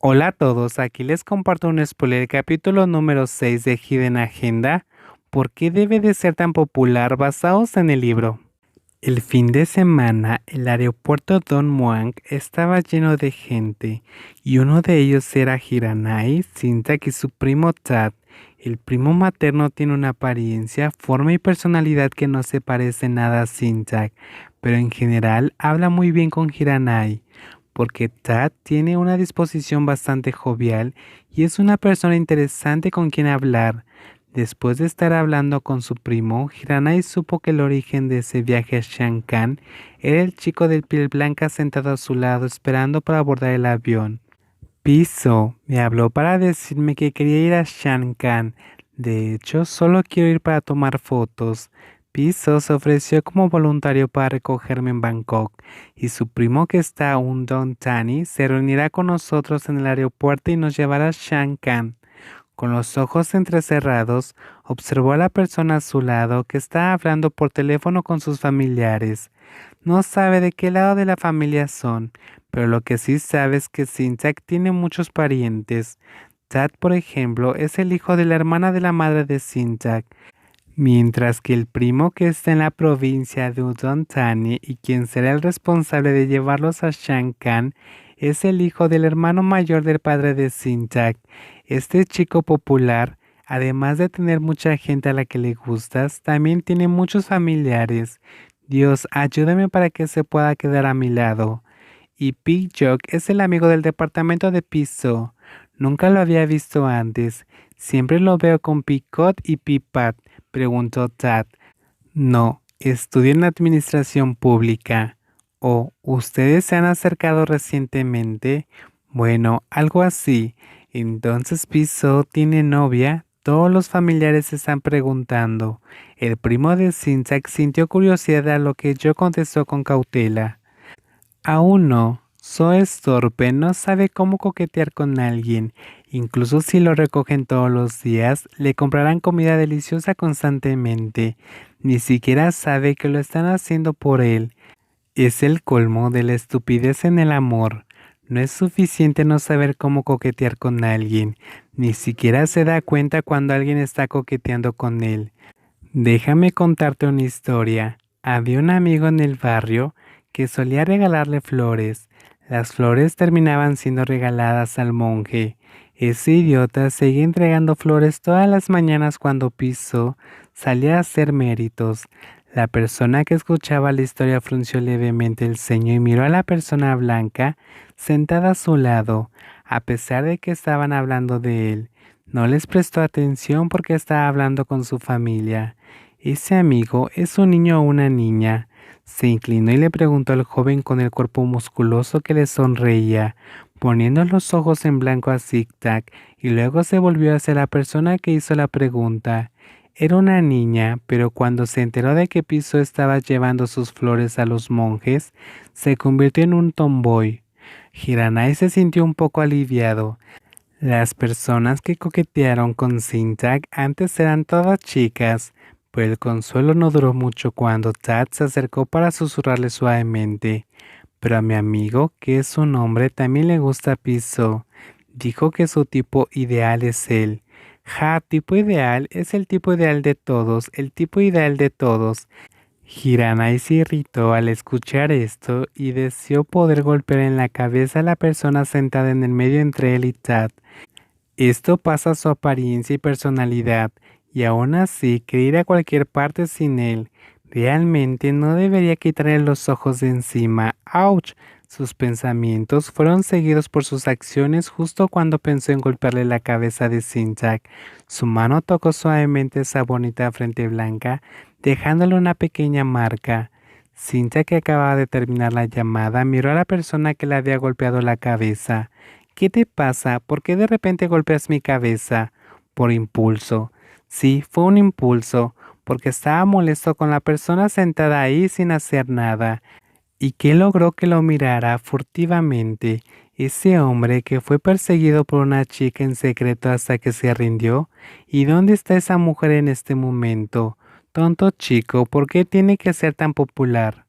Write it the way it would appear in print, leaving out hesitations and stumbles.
Hola a todos, aquí les comparto un spoiler, capítulo número 6 de Hidden Agenda. ¿Por qué debe de ser tan popular basados en el libro? El fin de semana, el aeropuerto Don Muang estaba lleno de gente, y uno de ellos era Hiranai, Sintak y su primo Tad. El primo materno tiene una apariencia, forma y personalidad que no se parece nada a Sintak, pero en general habla muy bien con Hiranai, porque Tad tiene una disposición bastante jovial y es una persona interesante con quien hablar. Después de estar hablando con su primo, Hiranai supo que el origen de ese viaje a Shankan era el chico de piel blanca sentado a su lado esperando para abordar el avión. Piso me habló para decirme que quería ir a Shankan. De hecho, solo quiero ir para tomar fotos. Piso se ofreció como voluntario para recogerme en Bangkok y su primo que está aún Don Tani se reunirá con nosotros en el aeropuerto y nos llevará a Shankan. Con los ojos entrecerrados, observó a la persona a su lado que está hablando por teléfono con sus familiares. No sabe de qué lado de la familia son, pero lo que sí sabe es que Sintak tiene muchos parientes. Tad, por ejemplo, es el hijo de la hermana de la madre de Sintak, mientras que el primo que está en la provincia de Udon Thani y quien será el responsable de llevarlos a Shankan es el hijo del hermano mayor del padre de Sintak. Este chico popular, además de tener mucha gente a la que le gustas, también tiene muchos familiares. Dios, ayúdame para que se pueda quedar a mi lado. Y Big Jog es el amigo del departamento de piso. Nunca lo había visto antes. Siempre lo veo con Picot y Pipat, preguntó Tad. No, estudio en administración pública. ¿O ustedes se han acercado recientemente? Bueno, algo así. Entonces Piso tiene novia. Todos los familiares se están preguntando. El primo de Sintak sintió curiosidad a lo que yo contestó con cautela. Aún no. So es torpe, no sabe cómo coquetear con alguien. Incluso si lo recogen todos los días, le comprarán comida deliciosa constantemente. Ni siquiera sabe que lo están haciendo por él. Es el colmo de la estupidez en el amor. No es suficiente no saber cómo coquetear con alguien. Ni siquiera se da cuenta cuando alguien está coqueteando con él. Déjame contarte una historia. Había un amigo en el barrio que solía regalarle flores. Las flores terminaban siendo regaladas al monje. Ese idiota seguía entregando flores todas las mañanas cuando Piso salía a hacer méritos. La persona que escuchaba la historia frunció levemente el ceño y miró a la persona blanca sentada a su lado, a pesar de que estaban hablando de él. No les prestó atención porque estaba hablando con su familia. ¿Ese amigo es un niño o una niña? Se inclinó y le preguntó al joven con el cuerpo musculoso que le sonreía, poniendo los ojos en blanco a Zig-Zag, y luego se volvió hacia la persona que hizo la pregunta. Era una niña, pero cuando se enteró de que Piso estaba llevando sus flores a los monjes, se convirtió en un tomboy. Hiranai se sintió un poco aliviado. Las personas que coquetearon con Sintak antes eran todas chicas, pero el consuelo no duró mucho cuando Tad se acercó para susurrarle suavemente. Pero a mi amigo, que es un hombre, también le gusta Piso. Dijo que su tipo ideal es él. Ja, tipo ideal es el tipo ideal de todos, el tipo ideal de todos. Hiranai se irritó al escuchar esto y deseó poder golpear en la cabeza a la persona sentada en el medio entre él y Tad. Esto pasa a su apariencia y personalidad, y aún así quiere ir a cualquier parte sin él. Realmente no debería quitarle los ojos de encima. ¡Auch! Sus pensamientos fueron seguidos por sus acciones justo cuando pensó en golpearle la cabeza de Sintak. Su mano tocó suavemente esa bonita frente blanca, dejándole una pequeña marca. Sintak, que acababa de terminar la llamada, miró a la persona que le había golpeado la cabeza. ¿Qué te pasa? ¿Por qué de repente golpeas mi cabeza? Por impulso. Sí, fue un impulso, porque estaba molesto con la persona sentada ahí sin hacer nada. ¿Y qué logró que lo mirara furtivamente? Ese hombre que fue perseguido por una chica en secreto hasta que se rindió. ¿Y dónde está esa mujer en este momento? Tonto chico, ¿por qué tiene que ser tan popular?